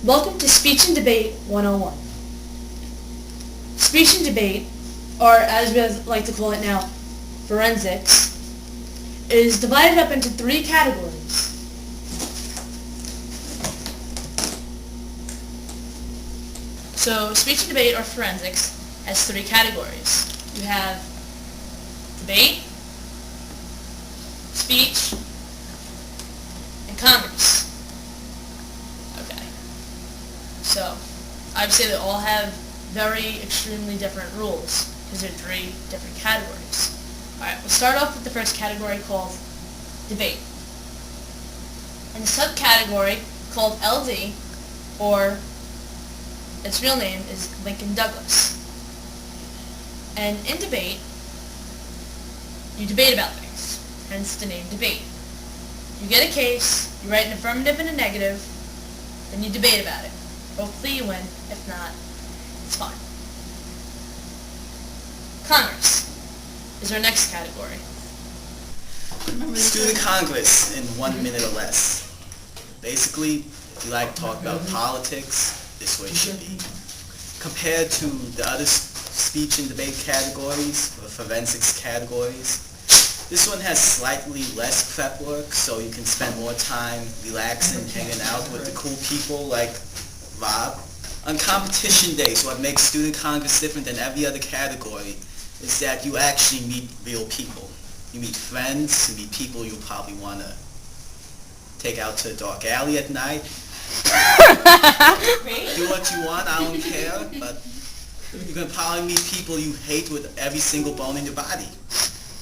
Welcome to Speech and Debate 101. Speech and debate, or as we like to call it now, forensics, is divided up into three categories. So speech and debate, or forensics, has three categories. You have debate, speech, and commerce. Okay. So, obviously they all have very extremely different rules because they're three different categories. Alright, we'll start off with the first category called debate. And the subcategory called LD, or its real name is Lincoln Douglas. And in debate, you debate about things, hence the name debate. You get a case, you write an affirmative and a negative, then you debate about it. Hopefully you win, if not, it's fine. Commerce is our next category. Student Congress in 1 minute or less. Basically, if you like to talk about politics, this way it should be. Compared to the other speech and debate categories, or forensics categories, this one has slightly less prep work, so you can spend more time relaxing, hanging out with the cool people like Rob. On competition days, what makes Student Congress different than every other category is that you actually meet real people. You meet friends, you meet people you probably want to take out to a dark alley at night. Do what you want, I don't care, but you're going to probably meet people you hate with every single bone in your body.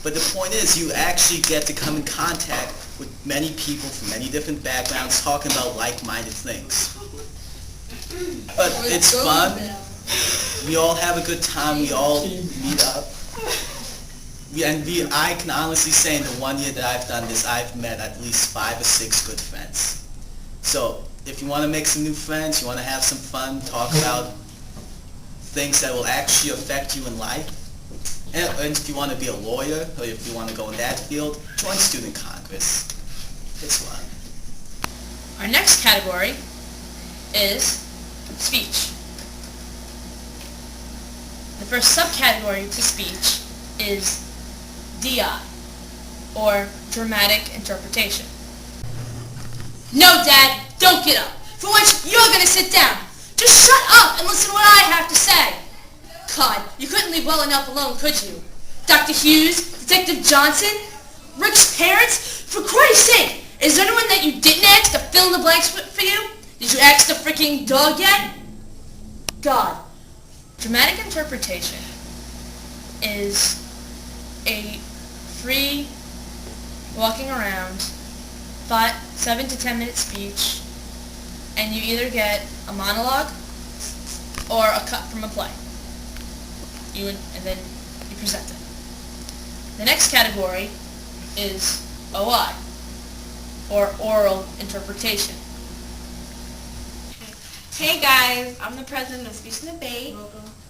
But the point is, you actually get to come in contact with many people from many different backgrounds talking about like-minded things. But it's fun. We all have a good time. We all meet up. I can honestly say in the 1 year that I've done this, I've met at least 5 or 6 good friends. So if you want to make some new friends, you want to have some fun, talk about things that will actually affect you in life, and if you want to be a lawyer, or if you want to go in that field, join Student Congress. It's fun. Our next category is speech. The first subcategory to speech is DI, or dramatic interpretation. No, Dad, don't get up. For once, you're going to sit down. Just shut up and listen to what I have to say. God, you couldn't leave well enough alone, could you? Dr. Hughes, Detective Johnson, Rick's parents? For Christ's sake, is there anyone that you didn't ask to fill in the blanks for you? Did you ask the freaking dog yet? God. Dramatic interpretation is a free walking around 7 to 10 minute speech, and you either get a monologue or a cut from a play. And then you present it. The next category is OI, or oral interpretation. Hey guys, I'm the president of Speech and Debate,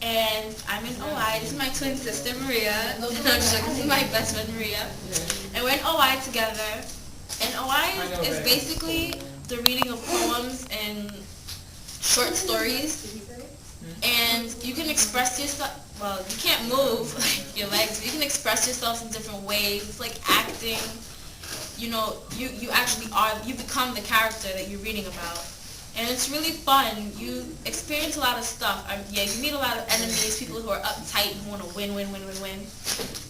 and I'm in OI. This is my twin sister Maria. No, this is my best friend Maria, and we're in OI together. And OI is basically the reading of poems and short stories, and you can express yourself. Well, you can't move your legs, but you can express yourself in different ways. It's like acting. You know, you actually are. You become the character that you're reading about. And it's really fun. You experience a lot of stuff. You meet a lot of enemies, people who are uptight and want to win.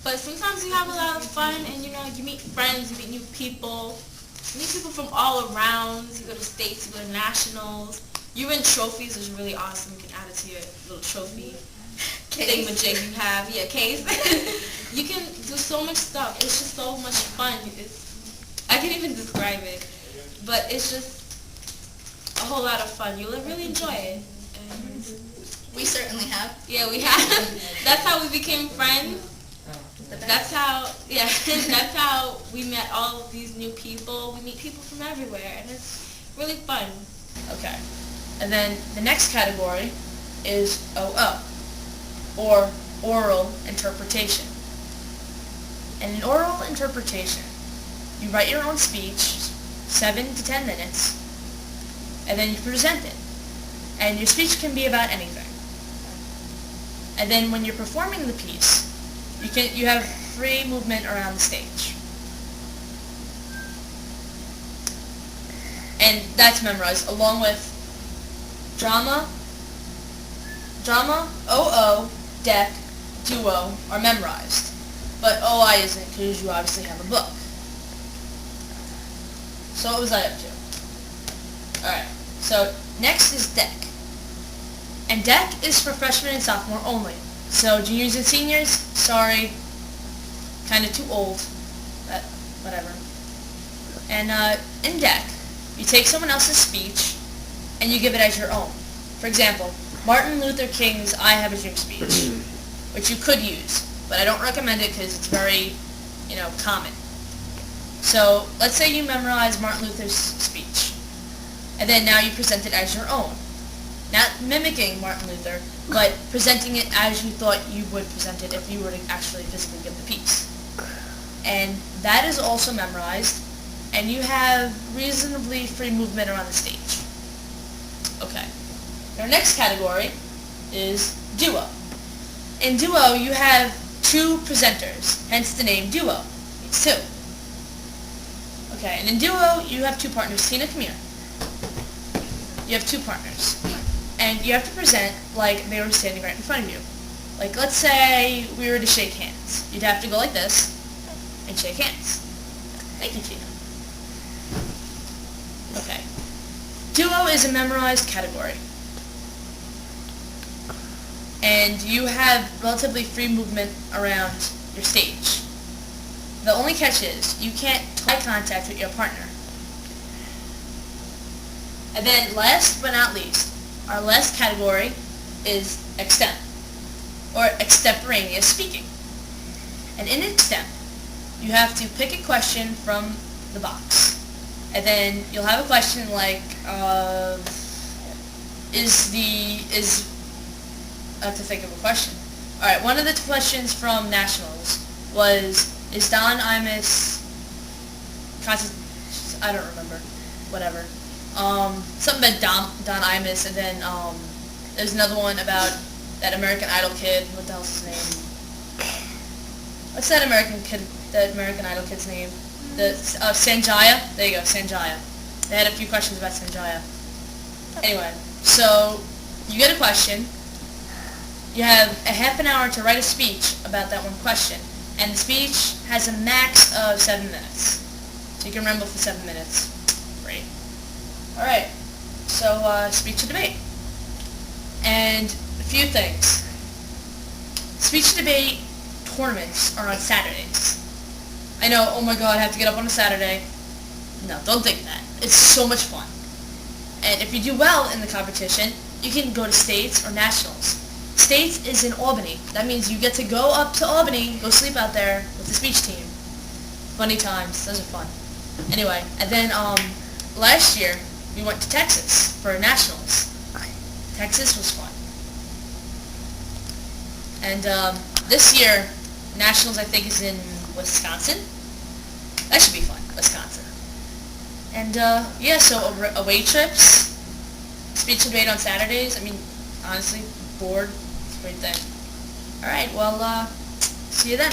But sometimes you have a lot of fun, and you meet friends, you meet new people. You meet people from all around. You go to states, you go to nationals. You win trophies, which is really awesome. You can add it to your little trophy thingamajig you have. Yeah, case. You can do so much stuff. It's just so much fun. I can't even describe it. But it's just a whole lot of fun. You'll really enjoy it. And we certainly have. Yeah, we have. That's how we became friends. That's how we met all of these new people. We meet people from everywhere, and it's really fun. Okay. And then the next category is OO, or oral interpretation. And in oral interpretation, you write your own speech, 7 to 10 minutes, and then you present it. And your speech can be about anything. And then when you're performing the piece, you have free movement around the stage. And that's memorized along with drama, OO, deck, duo are memorized. But OI isn't because you obviously have a book. So what was I up to? Alright, so next is deck. And deck is for freshmen and sophomore only. So juniors and seniors, sorry, kind of too old, but whatever. And in deck, you take someone else's speech and you give it as your own. For example, Martin Luther King's I Have a Dream speech, which you could use, but I don't recommend it because it's very, common. So let's say you memorize Martin Luther's speech, and then now you present it as your own. Not mimicking Martin Luther, but presenting it as you thought you would present it if you were to actually physically give the piece. And that is also memorized, and you have reasonably free movement around the stage. Okay. Our next category is duo. In duo, you have two presenters, hence the name duo. It's two. Okay, and in duo, you have two partners. Tina, come here. You have two partners. And you have to present like they were standing right in front of you. Like, let's say we were to shake hands. You'd have to go like this and shake hands. Thank you, Tina. Okay. Duo is a memorized category. And you have relatively free movement around your stage. The only catch is you can't eye contact with your partner. And then last but not least, our last category is extemp, or extemporaneous speaking. And in extemp, you have to pick a question from the box. And then you'll have a question like, I have to think of a question. Alright, one of the questions from Nationals was, is Don Imus, I don't remember, whatever. Something about Don Imus, and then there's another one about that American Idol kid. What the hell's his name? What's that American Idol kid's name? Sanjaya. There you go, Sanjaya. They had a few questions about Sanjaya. Anyway, so you get a question. You have a half an hour to write a speech about that one question, and the speech has a max of 7 minutes. So you can remember for 7 minutes. Great. Alright, so speech and debate. And a few things. Speech and debate tournaments are on Saturdays. I know, oh my god, I have to get up on a Saturday. No, don't think that. It's so much fun. And if you do well in the competition, you can go to states or nationals. States is in Albany. That means you get to go up to Albany, go sleep out there with the speech team. Funny times. Those are fun. Anyway, and then last year, we went to Texas for nationals. Texas was fun. And this year, nationals I think is in Wisconsin. That should be fun, Wisconsin. And yeah, so away trips, speech and debate on Saturdays. I mean, honestly, bored, it's a great thing. Alright, well, see you then.